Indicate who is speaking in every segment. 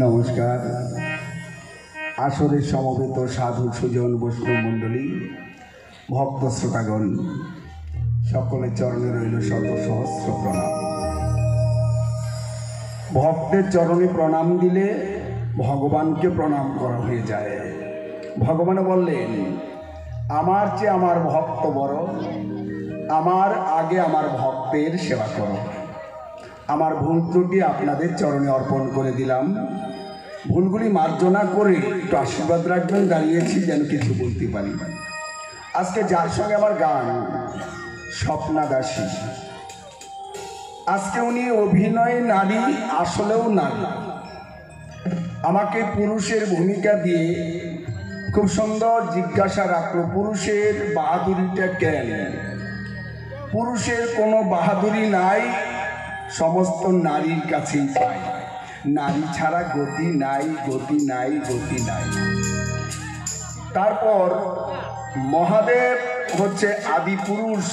Speaker 1: নমস্কার। আসরে সমবেত সাধু সুজন বৈষ্ণব মণ্ডলী, ভক্ত শ্রোতাগণ, সকলের চরণে রইল শত সহস্র প্রণাম। ভক্তের চরণে প্রণাম দিলে ভগবানকে প্রণাম করা হয়ে যায়। ভগবান বললেন, আমার চেয়ে আমার ভক্ত বড়, আমার আগে আমার ভক্তের সেবা করো। আমার ভুল ত্রুটি আপনাদের চরণে অর্পণ করে দিলাম। ভুলগুলি মার্জনা করে একটু আশীর্বাদ রাখবেন। দাঁড়িয়েছি যেন কিছু বলতে পারি। আজকে যার সঙ্গে আমার গান, স্বপ্না দাসী। আজকে উনি অভিনয় নারী, আসলেও নারী। আমাকে পুরুষের ভূমিকা দিয়ে খুব সুন্দর জিজ্ঞাসা রাখলো, পুরুষের বাহাদুরিটা কেন? পুরুষের কোনো বাহাদুরি নাই, সমস্ত নারীর কাছেই পাই। নারী ছাড়া গতি নাই, গতি নাই, গতি নাই। তারপর মহাদেব হচ্ছে আদি পুরুষ,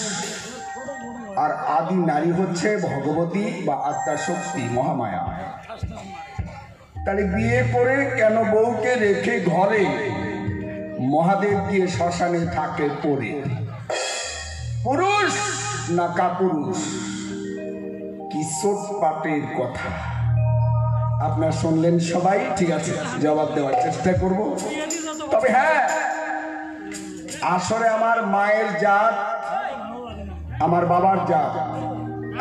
Speaker 1: আর আদি নারী হচ্ছে ভগবতী বা আদ্যাশক্তি, মহামায়া। তাহলে বিয়ে করে কেন বউকে রেখে ঘরে মহাদেব গিয়ে শ্মশানে থাকে পড়ে? পুরুষ না কাপুরুষ? কিশোর পাটের কথা আপনার শুনলেন সবাই। ঠিক আছে, জবাব দেওয়ার চেষ্টা করব। তবে হ্যাঁ, আসরে আমার মায়ের জাত, আমার বাবার জাত,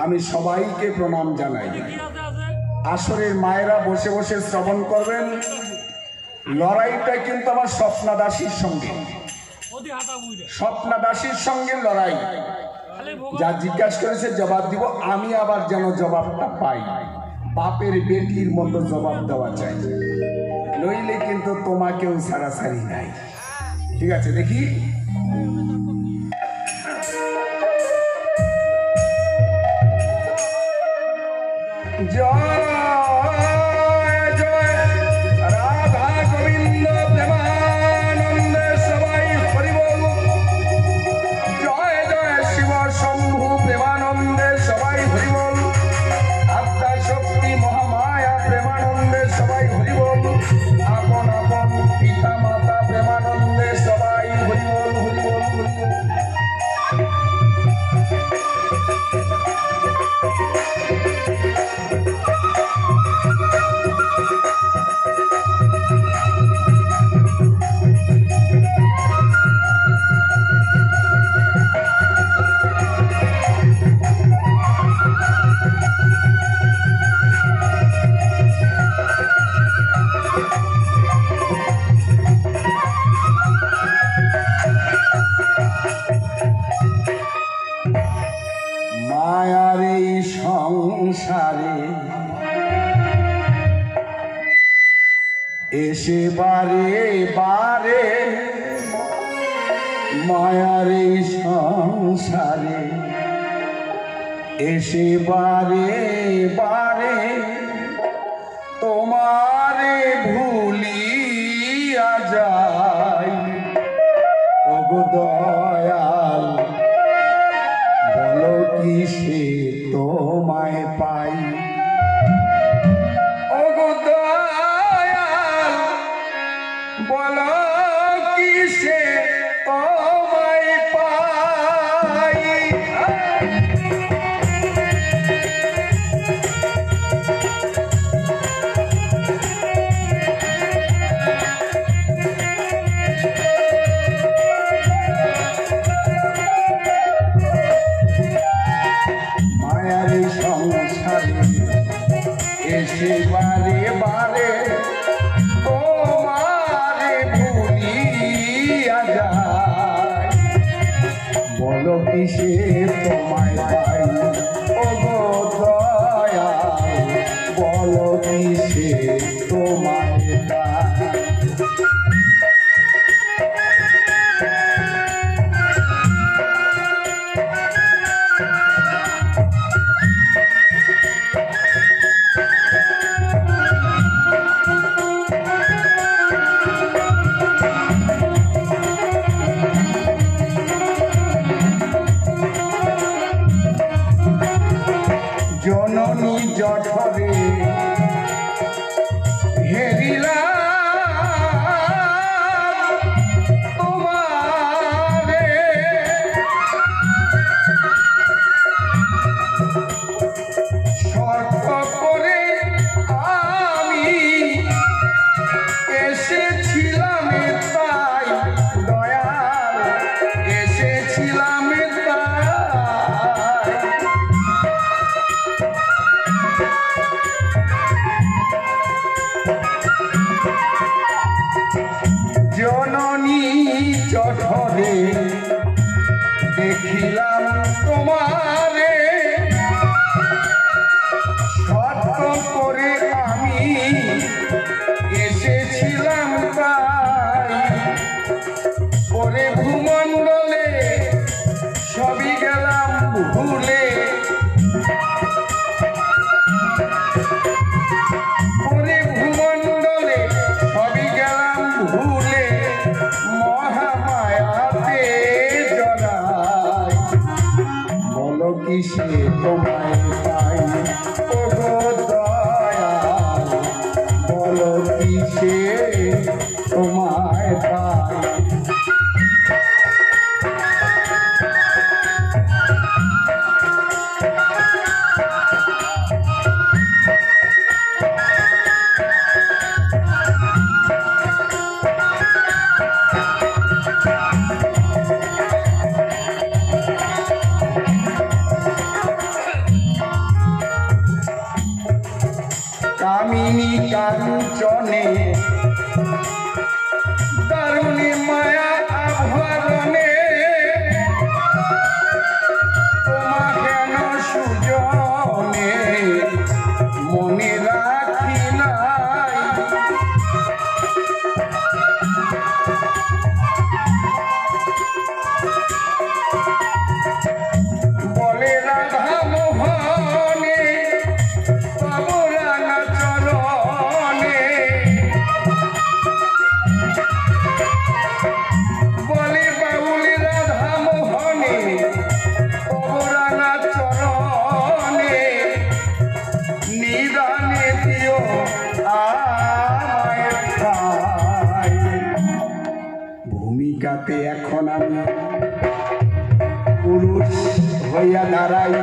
Speaker 1: আমি সবাইকে প্রণাম জানাই। আসরের মায়েরা বসে বসে শ্রবণ করবেন। লড়াইটা কিন্তু আমার স্বপ্না দাসীর সঙ্গে, স্বপ্না দাসীর সঙ্গে লড়াই। যা জিজ্ঞাসা করেছে জবাব দিব। আমি আবার যেন জবাবটা পাই, বাপের বেটির মতো জবাব দেওয়া চাই, নইলে কিন্তু তোমাকেও ছাড়াছাড়ি নাই। ঠিক আছে, দেখি। জয় জয় রাধা গোবিন্দ প্রেমানন্দে সবাই হরি বল। জয় জয় শিব শম্ভু প্রেমানন্দে সবাই হরি বল। আত্মা শক্তি মহামায়া প্রেমানন্দে সবাই হরি বল। আপন আপন পিতা মাতা প্রেমানন্দে সবাই হরি বল, হরি বল, হরি বল। মায়ার এই সংসারে এসে বারে বারে, মায়ার এই সংসারে এসে বারে বারে তোমারে ভুলিয়া যায়। ওগো দয়াল, বলো কিসে তোমায় পাই? ওগো দয়াল, বলো কিসে তোমায় পাই? মায়ার সংসারে এসে বারে বারে তোমারে ভুলিয়া যায়। বলো কিসে তোমায় পাই? ওগো দয়াল, বলো কিসে তোমায় পাই? জননী জঠরে কামিনী কাঞ্চনে দারুণী মায়া আভরণে তোমা কেন সুজনে মনে রাখি নাই বলে রাধা মোহনে বাবুরানা চরণে বলে বাউলি রাধা মোহনে বাবুরানা চরণে নিদানে দিও আমায় ঠাই। ভূমিকাতে এখন আমি পুরুষ হইয়া দাঁড়াই,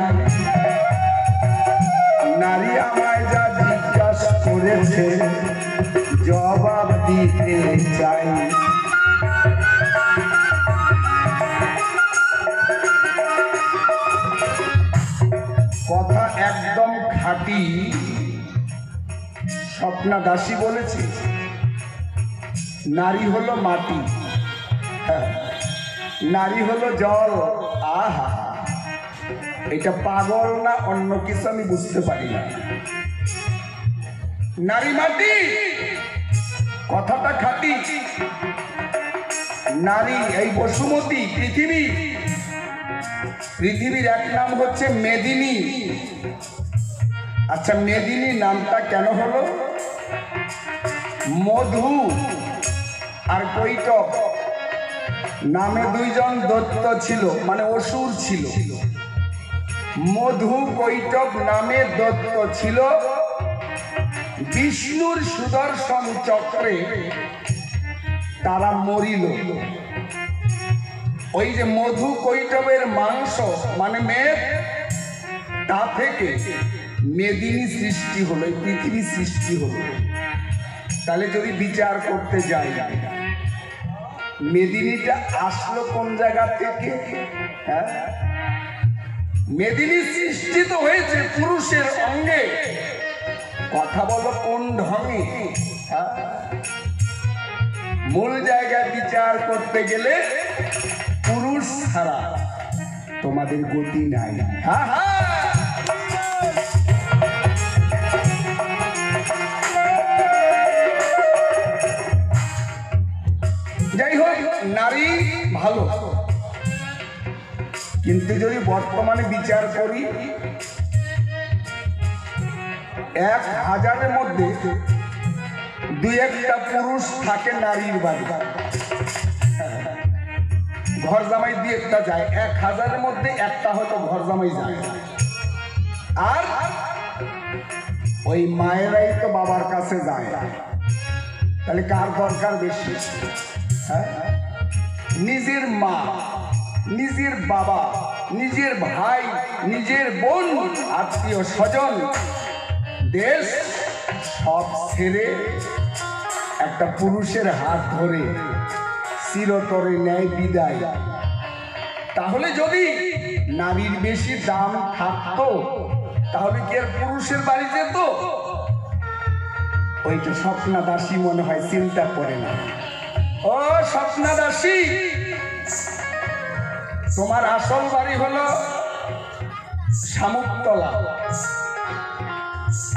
Speaker 1: নারী আমায় যা জিজ্ঞাসা করেছে জবাব দিতে চাই। কথা একদম খাঁটি। স্বপ্না দাসী বলেছে নারী হলো মাটি, হ্যাঁ, নারী হলো জল। আহা, এটা পাগল না অন্য কিছু আমি বুঝতে পারি না। নারী মাটি কথাটা খাঁটি। নারী এই বসুমতী পৃথিবীর এক নাম হচ্ছে মেদিনী। আচ্ছা, মেদিনী নামটা কেন হলো? মধু আর কৈটব নামে দুইজন দৈত্য ছিল, মানে অসুর ছিল। মধু কৈটব নামে দৈত্য ছিল। বিষ্ণুর সুদর্শন চক্রে তারা মরিল। ওই যে মধু কৈটবের মাংস মানে মেদ, তা থেকে মেদিনী সৃষ্টি হলো, পৃথিবী সৃষ্টি হলো। তাহলে যদি বিচার করতে যাই, মেদিনীটা আসলো কোন জায়গা থেকে? হ্যাঁ, মেদিনী সৃষ্টি তো হয়েছে পুরুষের অঙ্গে। কথা বলো কোন ঢঙে? মূল জায়গায় বিচার করতে গেলে পুরুষ ছাড়া তোমাদের গতি নাই। হ্যাঁ হ্যাঁ, যাই হোক, নারী ভালো, কিন্তু যদি বর্তমানে বিচার করি 1000-এর মধ্যে 2-1টা পুরুষ থাকে নারীর বাড়ি। ঘর জামাই 2-1টা যায়, 1000-এর মধ্যে একটা হয়তো ঘর জামাই যায়। আর ওই মায়েরাই তো বাবার কাছে যায়। তাহলে কার দরকার বেশি? হ্যাঁ, নিজের মা, নিজের বাবা, নিজের ভাই, নিজের বোন, আত্মীয় স্বজন, দেশ সব ছেড়ে একটা পুরুষের হাত ধরে চিরতরে নেয় বিদায়। তাহলে যদি নারীর বেশি দাম থাকতো তাহলে কি আর পুরুষের বাড়ি যেত? ওইটা স্বপ্না দাসী মনে হয় চিন্তা করে না। ও স্বপ্না দাসী, তোমার আসল বাড়ি হলো শামুকতলা,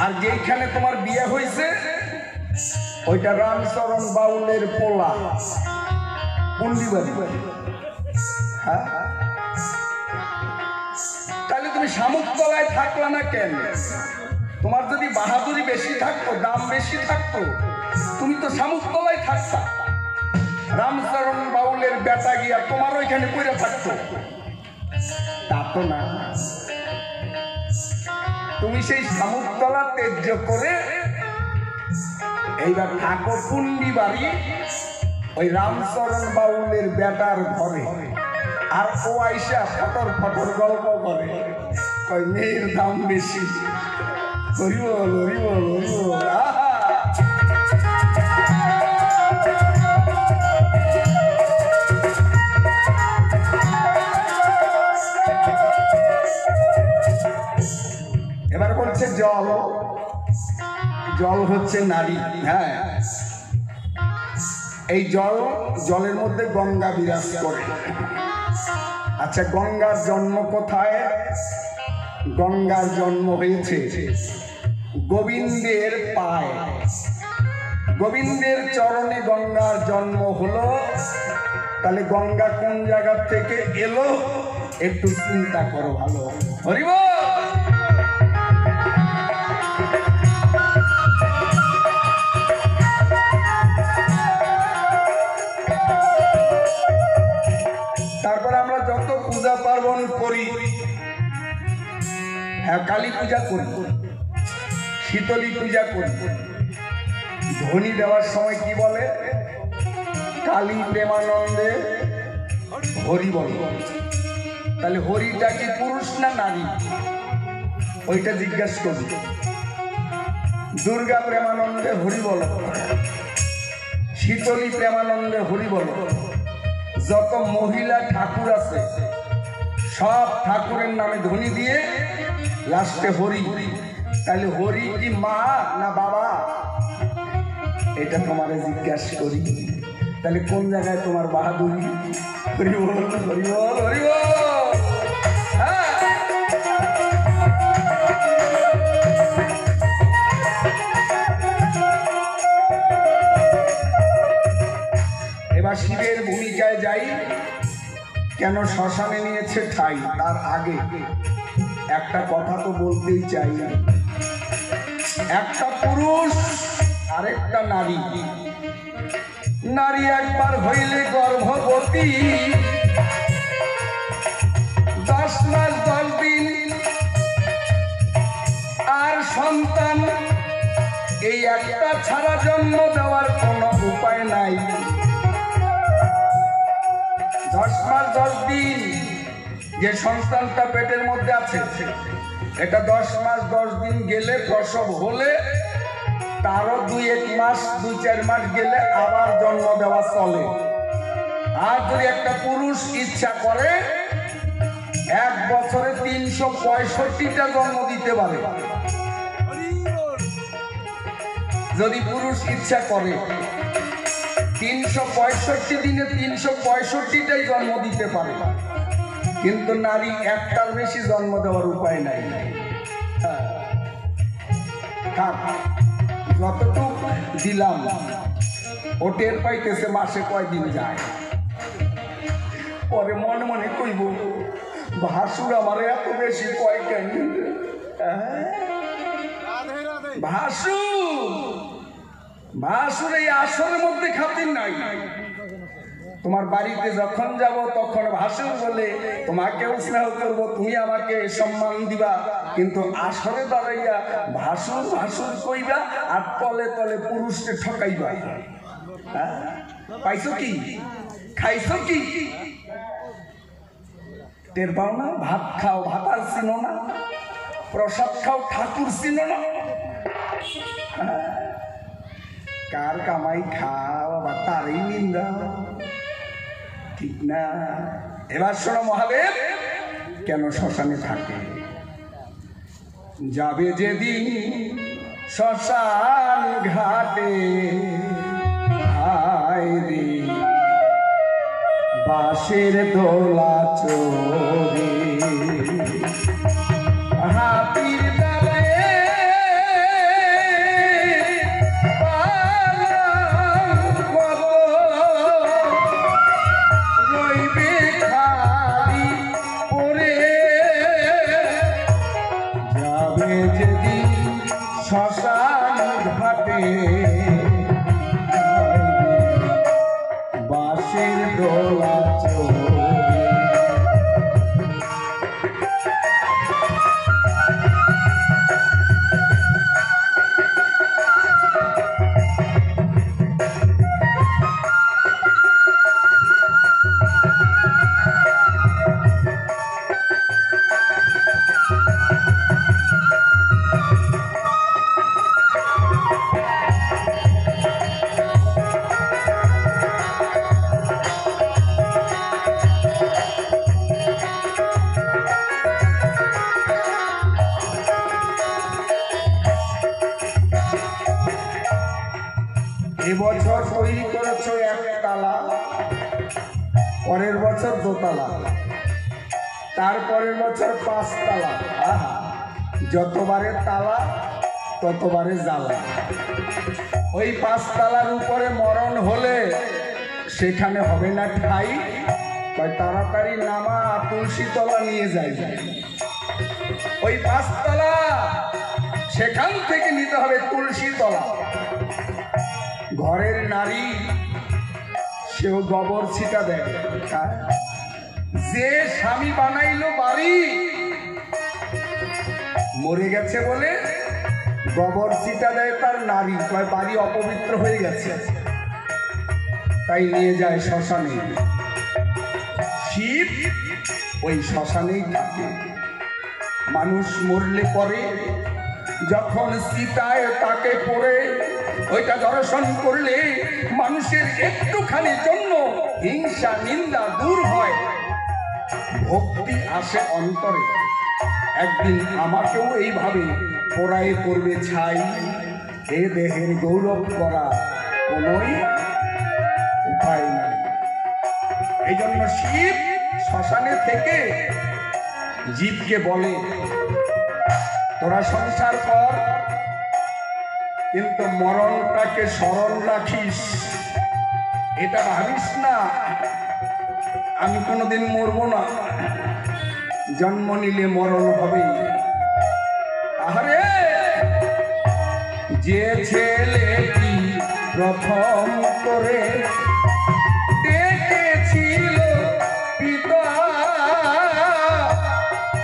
Speaker 1: আর যেখানে তোমার বিয়ে হয়েছে ওইটা রামচরণ বাউলের পোলা পুন্ডিবাড়ি। হ্যাঁ, তাহলে তুমি শামুকতলায় থাকলা না কেন? তোমার যদি বাহাদুরি বেশি থাকতো, দাম বেশি থাকতো, তুমি তো শামুকতলায় থাকতা। রামচরণ বাউলের বেটা গিয়া তোমার ওইখানে পড়ে থাকতো, তা তো না। তুমি সেই শামুকতলা ত্যায্য করে এইবার থাকো পুন্ডিবাড়ি, ওই রামচরণ বাউলের বেটার ঘরে। আর ও আইসা ফটর ফটর গল্প করে, কই মেয়ের দাম বেশি। হরিবল হরিবল হরিবল। এবার বলছে জল, জল হচ্ছে নারী। হ্যাঁ, এই জলের মধ্যে গঙ্গা বিরাজ করে। আচ্ছা, গঙ্গার জন্ম কোথায়? গঙ্গার জন্ম হয়েছে গোবিন্দের পায়ে, গোবিন্দের চরণে গঙ্গার জন্ম হলো। তাহলে গঙ্গা কোন জায়গা থেকে এলো একটু চিন্তা করো ভালো। হরি বল। তারপর আমরা যত পূজা পার্বণ করি, হ্যাঁ কালী পূজা করি, শীতলী পূজা করি, ধ্বনি দেওয়ার সময় কি বলে? কালী প্রেমানন্দে হরি বল। তাহলে হরিটা কি পুরুষ না নারী? ওইটা জিজ্ঞাসা করি। দুর্গা প্রেমানন্দে হরি বল, শীতলী প্রেমানন্দে হরি বল। যত মহিলা ঠাকুর আছে সব ঠাকুরের নামে ধ্বনি দিয়ে লাস্টে হরি। তাহলে হরি কি মা না বাবা? এটা তোমারে জিজ্ঞাসা করি। তাহলে কোন জায়গায় তোমার বাহাদুরি? হরি বল, হরি বল, হরি বল। এবার শিবের ভূমিকায় যাই। কেন শ্মশানে নিয়েছে ঠাই? তার আগে একটা কথা তো বলতেই চাই। একটা পুরুষ আরেকটা নারী, নারী একবার হইলে গর্ভবতী, 10 মাস 10 দিন আর সন্তান, এই একটা ছাড়া জন্ম দেওয়ার কোনো উপায় নাই। 10 মাস 10 দিন যে সন্তানটা পেটের মধ্যে আছে, এটা 10 মাস 10 দিন গেলে প্রসব হলে তারও 2-1 মাস 2-4 মাস গেলে আবার জন্ম দেওয়া চলে। আর যদি একটা পুরুষ ইচ্ছা করে 1 বছরে 365টা জন্ম দিতে পারে। যদি পুরুষ ইচ্ছা করে 365 দিনে 365টাই জন্ম দিতে পারে, কিন্তু নারী একটার বেশি জন্ম দেওয়ার উপায় নাই। যতটুকু দিলাম ও টের পাইতেছে মাসে কয়দিন যায়। পরে মনে মনে কইব, ভাসুর আমার এত বেশি কয় কেন? ভাসুর এই আসরের মধ্যে খাতির নাই। তোমার বাড়িতে যখন যাব তখন ভাসুর বলে তোমাকেও স্নেহ করবো, তুমি আমাকে সম্মান দিবা, কিন্তু আসরে দাঁড়াইয়া ভাসুর ভাসুর কইবা আর তলে তলে পুরুষকে ঠকাইবা। পাইছো কি? খাইছো কি? টের পাও না? ভাত খাও, ভাতার চিনো না। প্রসাদ খাও, ঠাকুর চিনো না। কার কামাই খাও আবার তারই নিন্দা, ঠিক না? এবার শোনো মহাদেব কেন শ্মশানে থাকে। যাবে যেদিন শ্মশান ঘাটে, হায় রে বাঁশের দোলা চোরে, হাতির শ্মশান ঘাটে বাঁশের দোলা চোরে। এবছর তৈরি করেছো একতলা, পরের বছর দোতলা, তারপরের বছর 5 তালা। আহা, যতবারে তালা ততবারে জ্বালা। ওই 5 তালার উপরে মরণ হলে সেখানে হবে না ঠাই, তাড়াতাড়ি নামা তুলসী তলা নিয়ে যায়। ওই 5 তলা সেখান থেকে নিতে হবে তুলসী তলা। ঘরের নারী সেও গোবর ছিটা দেয়। যে স্বামী বানাইলো বাড়ি, মরে গেছে বলে গোবর ছিটা দেয় তার নারী, বাড়ি অপবিত্র হয়ে গেছে, তাই নিয়ে যায় শ্মশানে। শিব ওই শ্মশানেই থাকে। মানুষ মরলে পরে যখন চিতায় তাকে পড়ে ওইটা দর্শন করলে মানুষের একটুখানি জন্য হিংসা নিন্দা দূর হয়, ভক্তি আসে অন্তরে। একদিন আমাকেও এইভাবে পোড়ায় করবে ছাই, এ দেহের গৌরব করা কোনোই উপায় নেই। এই জন্য শিব শ্মশানে থেকে জীবকে বলে, তোরা সংসার কর, কিন্তু মরণটাকে স্মরণ রাখিস। এটা ভাবিস না আমি কোনোদিন মরবো না, জন্ম নিলে মরণ হবে। আরে যে ছেলেটি প্রথম করে ডেকেছিল পিতা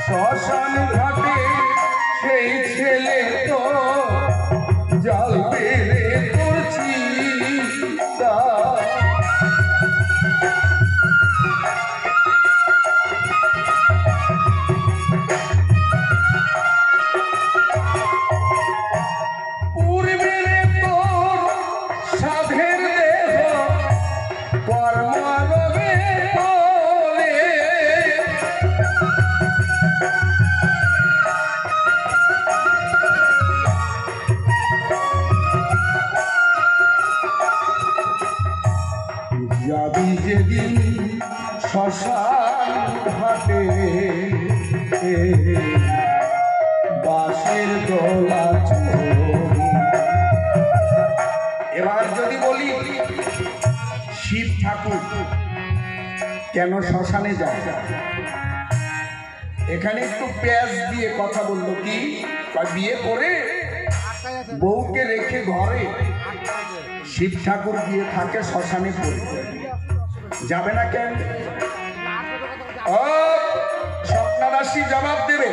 Speaker 1: শ্মশান ঘাটে, সেই ছেলে তো জল পেরে করছি। যাবি যেদিন শ্মশান ঘাটে, বাঁশের দোলা চড়ি। এবার যদি বলি শিব ঠাকুর কেন শ্মশানে যায়, এখানে একটু পেঁয়াজ দিয়ে কথা বললো। কি বিয়ে করে বউকে রেখে ঘরে শিব ঠাকুর গিয়ে থাকে শ্মশানে পড়ে, যাবে না কেন? ও স্বপ্নারাশি জবাব দেবে,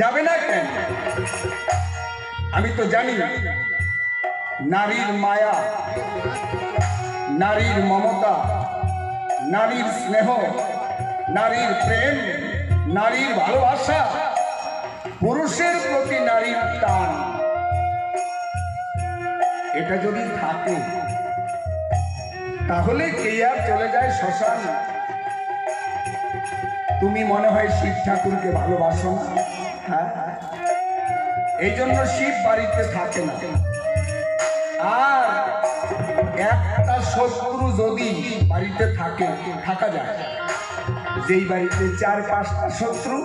Speaker 1: যাবে না কেন? আমি তো জানি নারীর মায়া, নারীর মমতা, নারীর স্নেহ, নারীর প্রেম, নারীর ভালোবাসা, পুরুষের প্রতি নারীর টান, এটা যদি থাকে তাহলে কে আর চলে যায় শ্মশান? তুমি মনে হয় শিব ঠাকুরকে ভালোবাসো না? হ্যাঁ, এই জন্য শিব বাড়িতে থাকে না। আর একটা শত্রু যদি বাড়িতে থাকে, থাকা যায়। যেই বাড়িতে 4-5টা শত্রু,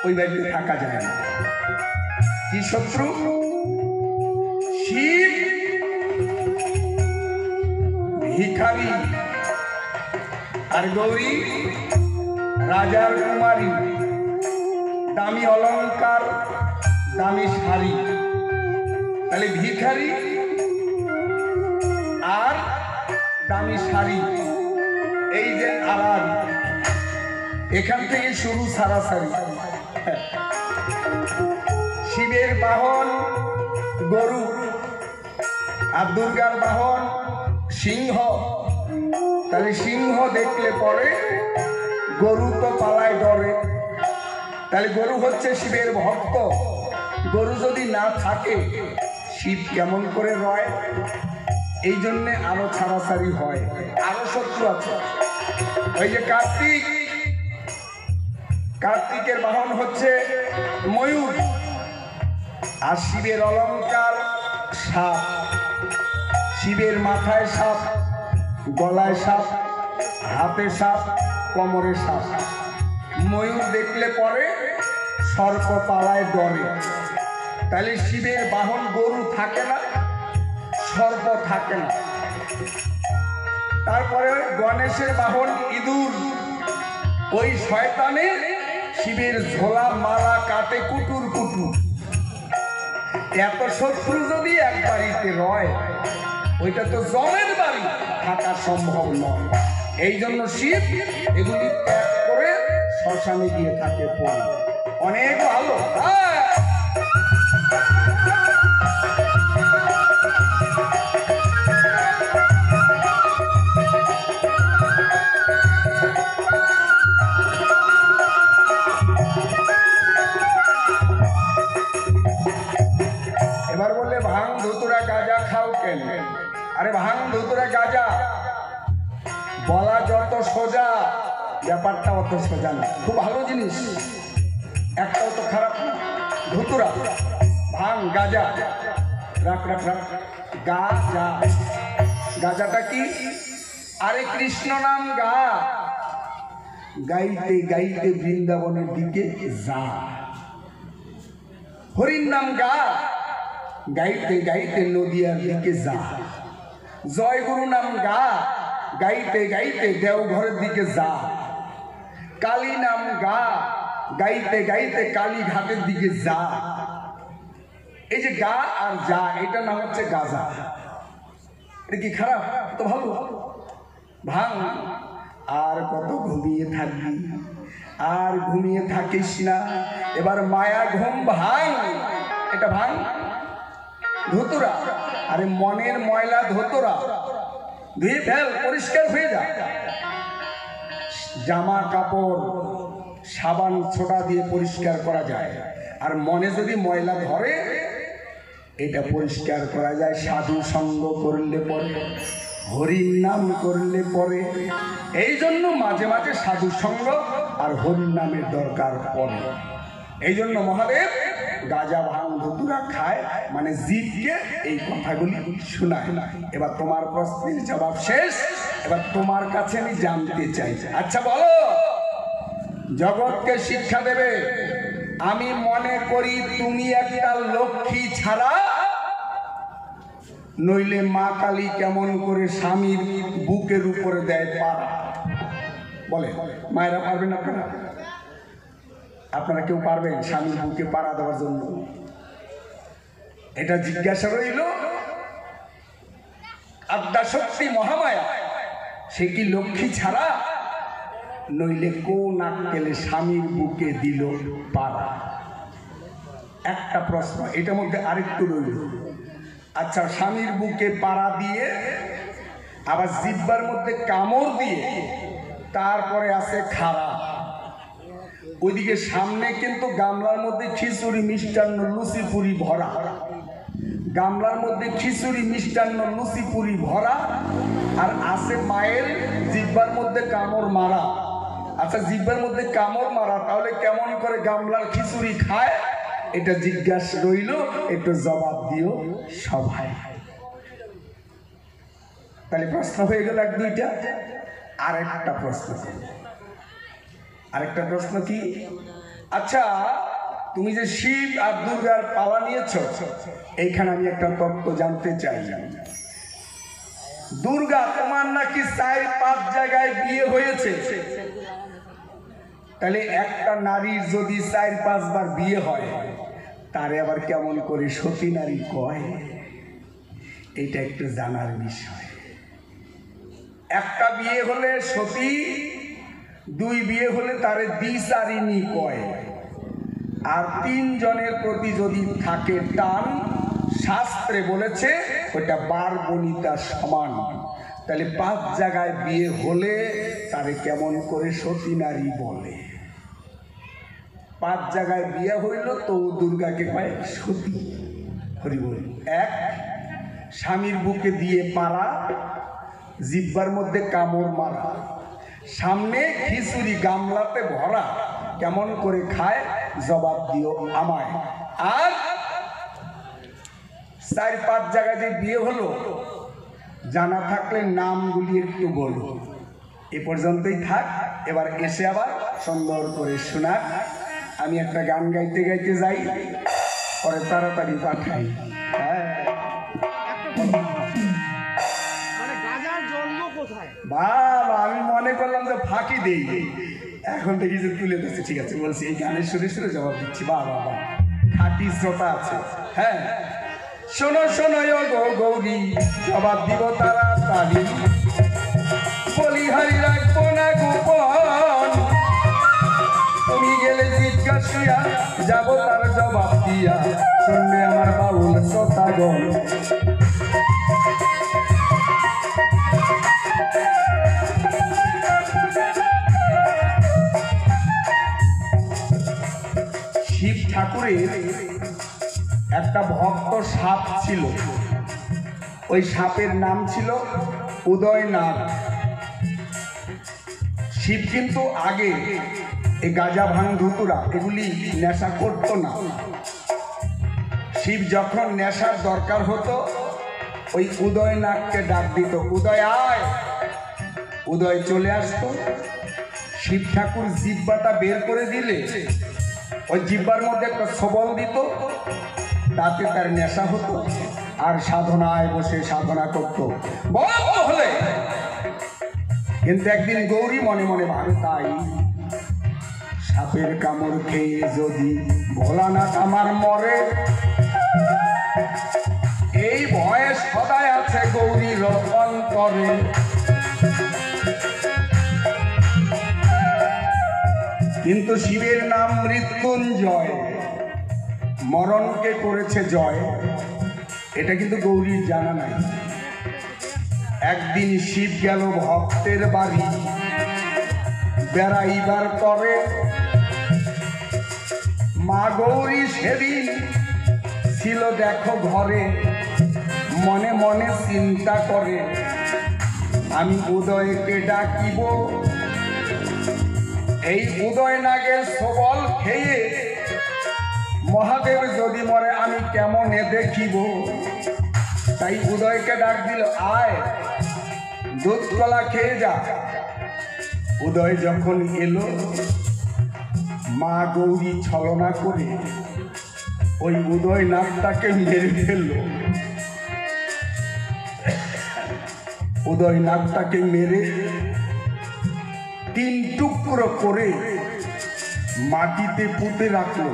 Speaker 1: ওই বাড়িতে থাকা যায় না। কি শত্রু? শিব ভিখারি আর গৌরী রাজার কুমারী, দামি অলংকার, দামি শাড়ি। তাহলে ভিখারি আর দামি শাড়ি, এই যে আড়াল, এখান থেকে শুরু সারাসারি। শিবের বাহন গরু আর দুর্গার বাহন সিংহ। তাহলে সিংহ দেখলে পরে গরু তো পালায় ডরে। তাহলে গরু হচ্ছে শিবের ভক্ত। গরু যদি না থাকে শিব কেমন করে রয়? এই জন্যে আরো ছাড়াছাড়ি হয়, আরো শত্রু আছে। ওই যে কার্তিক, কার্তিকের বাহন হচ্ছে ময়ূর, আর শিবের অলংকার সাপ, শিবের মাথায় সাপ, গলায় সাপ, হাতে সাপ, কোমরে সাপ। ময়ূর দেখলে পরে সর্প পালায় ডরে। তাহলে শিবের বাহন গরু থাকে না, সর্প থাকে না। তারপরে গণেশের বাহন ইঁদুর। ওই শয়তানে শিবের ঝোলা মালা কাটে কুটুর কুটুর। এত শত্রু যদি এক বাড়িতে রয়, ওইটা তো জমের বাড়ি, থাকা সম্ভব নয়। এই জন্য শিব এগুলি ত্যাগ করে শ্মশানে গিয়ে থাকে পড়ে। অনেক ভালো। এবার বললে ভাঙ ধুতুরা গাঁজা খাও কেন? আরে ভাঙ ধুতুরা গাঁজা বলা যত সোজা, ব্যাপারটা অত সোজা না। খুব ভালো জিনিস, একটাও তো খারাপ না। ধুতুরা, ভাঙ, গাঁজা, রাখ রাখ রাখ, গাঁজা। গাঁজাটা কি? আরে কৃষ্ণ নাম গা, গাইতে গাইতে বৃন্দাবনের দিকে যা। হরির নাম গা, গাইতে গাইতে নদিয়ার দিকে যা। জয় গুরু নাম গা, গাইতে গাইতে দেওঘরের দিকে যা। কালী নাম গা, গাইতে গাইতে কালীঘাটের দিকে যা। এই যে গা আর যা, এটা নাম হচ্ছে গাজা। এটা কি খারাপ? তো ভালো। ভাঙ। আর কত ঘুমিয়ে থাকবি, আর ঘুমিয়ে থাকিস না। এবার মায়া ঘুম ভাঙ, এটা ভাঙ। ধুতুরা, আরে মনের ময়লা ধুতুরা ধুয়ে ফেল, পরিষ্কার হয়ে যা। জামা কাপড় সাবান ছোটা দিয়ে পরিষ্কার করা যায়, আর মনে যদি ময়লা ধরে এটা পরিষ্কার করা যায় সাধু সঙ্গ করলে পরে, হরির নাম করলে পরে। এই জন্য মাঝে মাঝে সাধু সঙ্গ আর হরির নামের দরকার পড়ে। এই জন্য মহাদেব গাঁজা ভাঙ ধুতুরা খায়, মানে জীবকে এই কথাগুলি শোনায়। এবার তোমার প্রশ্নের জবাব শেষ। এবার তোমার কাছে আমি জানতে চাই, আচ্ছা বলো, জগৎকে শিক্ষা দেবে। আমি মনে করি তুমি একটা লক্ষ্মী ছাড়া, নইলে মা কালী কেমন করে স্বামীর বুকের উপরে দেয় পাড়া? বলে মায়েরা পারবেন আপনারা? আপনারা কেউ পারবেন স্বামীর বুকে পাড়া দেওয়ার জন্য? এটা জিজ্ঞাসা রইল। আদ্যাশক্তি মহামায়া, সে কি লক্ষ্মী ছাড়া, নইলে কোন আক্কেলে স্বামীর বুকে দিল পাড়া? একটা প্রশ্ন, এটার মধ্যে আরেকটু রইল। আচ্ছা, স্বামীর বুকে পাড়া দিয়ে আবার জিহ্বার মধ্যে কামড় দিয়ে, তারপরে আছে খাড়া। ওইদিকে সামনে কিন্তু গামলার মধ্যে খিচুড়ি মিষ্টান্ন লুচি পুরি ভরা, গামলার মধ্যে খিচুড়ি মিষ্টান্ন লুচি পুরি ভরা, আর আছে মায়ের জিহ্বার মধ্যে কামড় মারা। আচ্ছা, জিহ্বার মধ্যে কামড় মারা, তাহলে কেমন করে গামলার খিচুড়ি খায়? এটা জিজ্ঞাসা রইল, একটু জবাব দিও সবাই। তাহলে প্রশ্ন হয়ে গেল এক দুইটা। আরেকটা প্রশ্ন, আরেকটা প্রশ্ন কি? আচ্ছা, তুমি যে শিব আর দুর্গার পালা নিয়েছ, এইখানে আমি একটা তত্ত্ব জানতে চাই। দুর্গা, তোমার নাকি 4-5 জায়গায় বিয়ে হয়েছে। তাহলে একটা নারীর যদি 4-5 বার বিয়ে হয়, তারে আবার কেমন করে সতী নারী কয়? এটা একটু জানার বিষয়। একটা বিয়ে হলে সতী, 2 বিয়ে হলে তারে দ্বিচারিণী কয়। আর 3 জনের প্রতি যদি থাকে টান, শাস্ত্রে বলেছে ওটা 12 বনিতা সমান। তাহলে 5 জায়গায় বিয়ে হলে তারে কেমন করে সতী নারী বলে? 5 জায়গায় বিয়ে হইল তো দুর্গাকে কয় সতী। হরি বল। 1, স্বামীর বুকে দিয়ে পাড়া, জিহ্বার মধ্যে কামড় মারা, সামনে খিচুড়ি গামলাতে ভরা, কেমন করে খায়? জবাব দিও আমায়। আর 4-5 জায়গায় যে বিয়ে হলো, জানা থাকলে নামগুলি একটু বলো। এ পর্যন্তই থাক, এবার এসে আবার সুন্দর করে শোনাক। আমি একটা গান গাইতে গাইতে যাই, পরে তাড়াতাড়ি পাঠাই। হ্যাঁ, বাবা আমি মনে করলাম যে ফাঁকি দেই, এখন থেকে যে তুলে দিচ্ছে। ঠিক আছে বলছি, এই গানের সুরে সুরে জবাব দিচ্ছি। বাবা বাবা, খাঁটি শ্রোতা আছে। হ্যাঁ, শোনো শোনো গো গৌরী, জবাব দিব তাড়াতাড়ি, বলি হারি রাখবো না গোপন, তুমি গেলে জিজ্ঞাসিয়া যাবো তার জবাব দিয়া, শুনবে আমার বাউল শ্রোতাগণ। শিব ঠাকুরের একটা ভক্ত সাপ ছিল, ওই সাপের নাম ছিল উদয়নাথ। শিব কিন্তু আগে এই গাঁজা ভাঙ ধুতুরা এগুলি নেশা করতো না। শিব যখন নেশার দরকার হতো, ওই উদয়নাথকে ডাক দিত, উদয় আয়। উদয় চলে আসতো। শিব ঠাকুর জিহ্বাটা বের করে দিলে ওই জিহ্বার মধ্যে একটা সবল দিত, তাতে তার নেশা হতো, আর সাধনায় বসে সাধনা করতো হলে। কিন্তু একদিন গৌরী মনে মনে ভাবে, তাই সাপের কামড় খেয়ে যদি ভোলানাথ আমার মরে, এই ভয়ে সদায় আছে গৌরীর অন্তরে। কিন্তু শিবের নাম মৃত্যুঞ্জয়, মরণকে করেছে জয়, এটা কিন্তু গৌরীর জানা নাই। একদিন শিব গেল ভক্তের বাড়ি বেড়াইবার করে, মা গৌরী সেদিন ছিল দেখো ঘরে, মনে মনে চিন্তা করে, আমি উদয়কে ডাকিব, এই উদয় নাগের সবল খেয়ে মহাদেব যদি মরে আমি কেমনে দেখিব। তাই উদয়কে ডাক দিল, আয় দুধ কলা খেয়ে যা। উদয় যখন এলো, মা গৌরী ছলনা করে ওই উদয় নাগটাকে মেরে ফেলল। উদয় নাগটাকে মেরে 3 টুকরো করে মাটিতে পুঁতে রাখলো।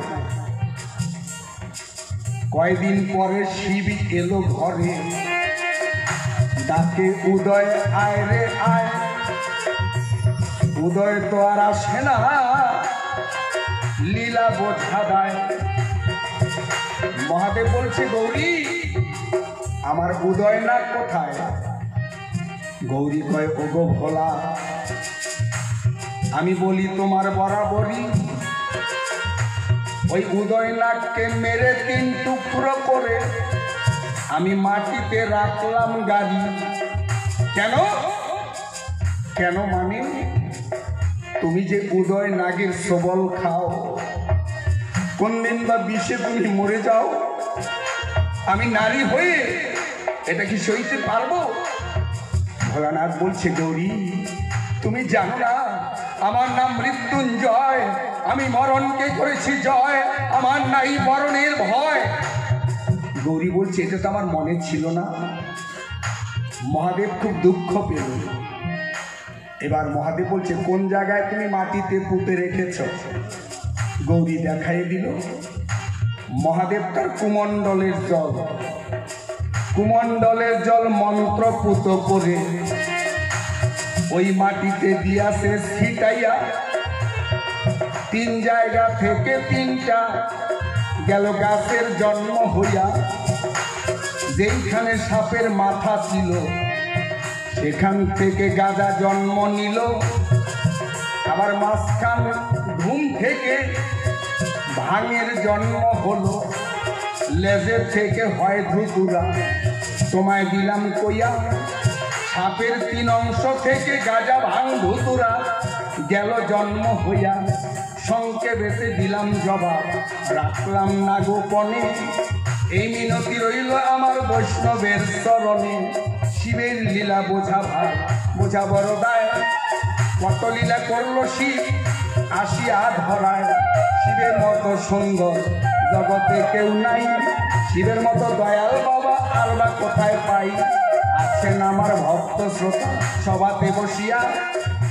Speaker 1: কয়দিন পরে শিব এলো ঘরে, ডাকে উদয় আয় রে আয়। উদয় তো আর আসে না, লীলা বোঝা দেয়। মহাদেব বলছে, গৌরী আমার উদয় না কোথায়? গৌরী কয়, ওগো ভোলা, আমি বলি তোমার বরাবরই, ওই উদয়নাথকে মেরে 3 টুকরো করে আমি মাটিতে রাখলাম গাড়ি। কেন? কেন মানে তুমি যে উদয় নাগের সবল খাও, কোন দিন বা বিষে তুমি মরে যাও, আমি নারী হয়ে এটা কি সইতে পারবো? ভোলানাথ বলছে, গৌরী তুমি জানো না আমার নাম মৃত্যুঞ্জয়, আমি মরণকে করেছি জয়, আমার নাই মরণের ভয়। গৌরী বলছে, এটা তো আমার মনে ছিল না। মহাদেব খুব দুঃখ পেল। এবার মহাদেব বলছে, কোন জায়গায় তুমি মাটিতে পুঁতে রেখেছ? গৌরী দেখাই দিল। মহাদেব তার কুমণ্ডলের জল, কুমণ্ডলের জল মন্ত্রপুত করে ওই মাটিতে দিয়াছে ছিটাইয়া। 3 জায়গা থেকে 3টা গেল গাছের জন্ম হইয়া। যেইখানে সাপের মাথা ছিল সেখান থেকে গাজা জন্ম নিল। আবার মাঝখান ঘুম থেকে ভাঙের জন্ম হলো। লেজের থেকে হয় ধুতুরা, তোমায় দিলাম কইয়া। সাপের 3 অংশ থেকে গাজা ভাঙ ধুতুরা গেল জন্ম হইয়া। সংক্ষেপে দিলাম জবাব, রাখলাম না গোপনে। এই মিনতি রইল আমার বৈষ্ণবের চরণে। শিবের লীলা বোঝা ভার, বোঝা বড় দায়। কত লীলা করলো শিব আসিয়া ধরায়। শিবের মতো সুন্দর জগতে কেউ নাই। শিবের মতো দয়াল বাবা আর বা কোথায় পাই। আছেন আমার ভক্ত শ্রোতা সভাতে বসিয়া।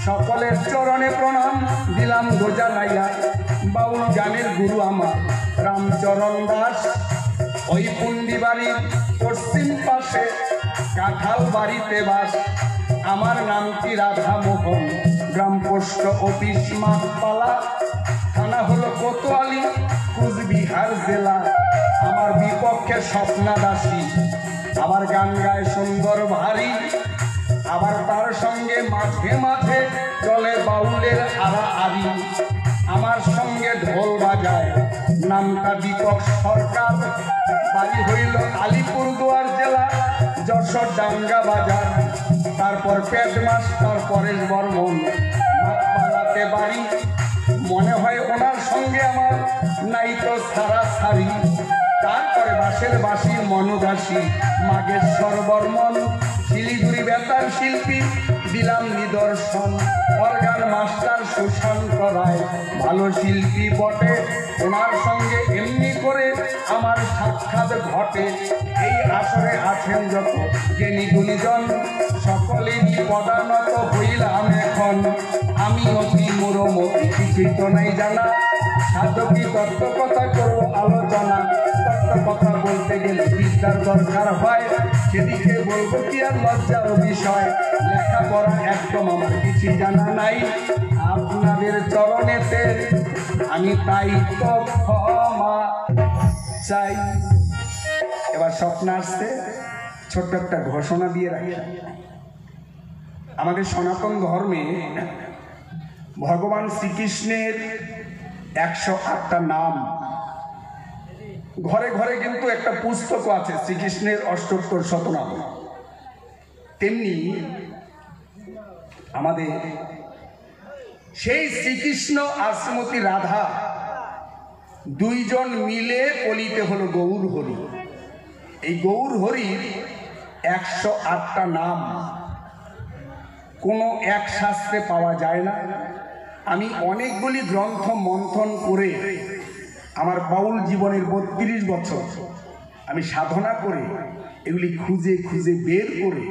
Speaker 1: সকলের চরণে প্রণাম দিলাম গোজালাইয়া। বাউল গানের গুরু আমার রামচরণ দাস। ওই পুন্ডি বাড়ির পশ্চিম পাশে কাঁঠাল বাড়িতে বাস। আমার নামটি রাধা মোহন, গ্রাম পোস্ট অফিস মাঠপালা, থানা হলো কোতোয়ালি, কুচবিহার জেলা। আমার বিপক্ষে স্বপ্না দাসী, আবার গান গায় সুন্দর ভারী। আবার তার সঙ্গে মাঝে মাঝে চলে বাউলের আড়াআড়ি। আমার সঙ্গে ঢোল বাজায় নামটা দীপক সরকার। বাড়ি হইল আলিপুরদুয়ার জেলা, যশোর ডাঙ্গা বাজার। তারপর পেট মাস্টার পরেশ বর্মন, মাঠপালাতে বাড়ি। মনে হয় ওনার সঙ্গে আমার নাই তো সারা সারি। তারপরে বাঁশের বাঁশি মনোদাসী, মাগেশ্বর বর্মন। শিলিগুড়ি বেতার শিল্পী দিলাম নিদর্শন। অর্গান মাস্টার সুশান্ত রায়, ভালো শিল্পী বটে। ওনার সঙ্গে এমনি করে আমার সাক্ষাৎ ঘটে। এই আসরে আছেন যত জ্ঞানী গুণীজন, সকলেরই পদানত হইলাম এখন। আমি অতি মোরমতি, কিছুই তো নাই জানা। সাধকি তত্ত্ব কথা করবো আলোচনা। তত্ত্ব কথা বলতে গেলে বিদ্যার দরকার হয়। সেদিকে বলবো কি আর লজ্জার বিষয়। লেখাপড়া একদম আমার কিছু জানা নাই। আপনাদের চরণেতে আমি তাই তো ক্ষমা চাই। এবার স্বপ্ন আসছে, ছোট্ট একটা ঘোষণা দিয়ে রাখি। আমাদের সনাতন ধর্মে ভগবান শ্রীকৃষ্ণের 108টা নাম। ঘরে ঘরে কিন্তু একটা পুস্তক আছে শ্রীকৃষ্ণের অষ্টোত্তর শতনাম। তেমনি আমাদের সেই শ্রীকৃষ্ণ আর শ্রীমতী রাধা দুইজন মিলে পলিতে হলো গৌর হরি। এই গৌর হরির 108টা নাম কোনো এক শাস্ত্রে পাওয়া যায় না। আমি অনেকগুলি গ্রন্থ মন্থন করে আমার বাউল জীবনের 32 বছর আমি সাধনা করে এগুলি খুঁজে খুঁজে বের করে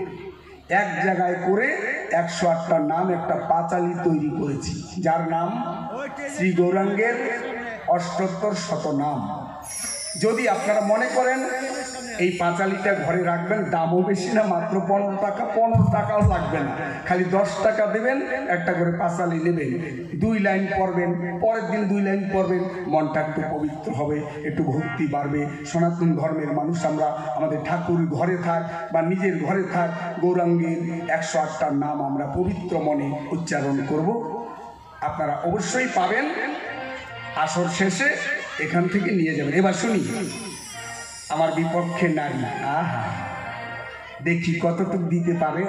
Speaker 1: এক জায়গায় করে 108টা নাম একটা পাঁচালী তৈরি করেছি, যার নাম শ্রী গৌরাঙ্গের অষ্টোত্তর শতনাম। যদি আপনারা মনে করেন এই পাঁচালীটা ঘরে রাখবেন, দামও বেশি না, মাত্র 15 টাকা। 15 টাকাও লাগবে না, খালি 10 টাকা দেবেন, একটা করে পাঁচালী নেবেন, 2 লাইন পড়বেন, পরের দিন 2 লাইন পড়বেন। মনটা একটু পবিত্র হবে, একটু ভক্তি বাড়বে। সনাতন ধর্মের মানুষ আমরা, আমাদের ঠাকুর ঘরে থাক বা নিজের ঘরে থাক, গৌরাঙ্গের 108টার নাম আমরা পবিত্র মনে উচ্চারণ করব। আপনারা অবশ্যই পাবেন। আসর শেষে এখান থেকে নিয়ে যাবেন। এবার শুনি আমার বিপক্ষে নারী, আহা দেখি কতটুকু দিতে পারে।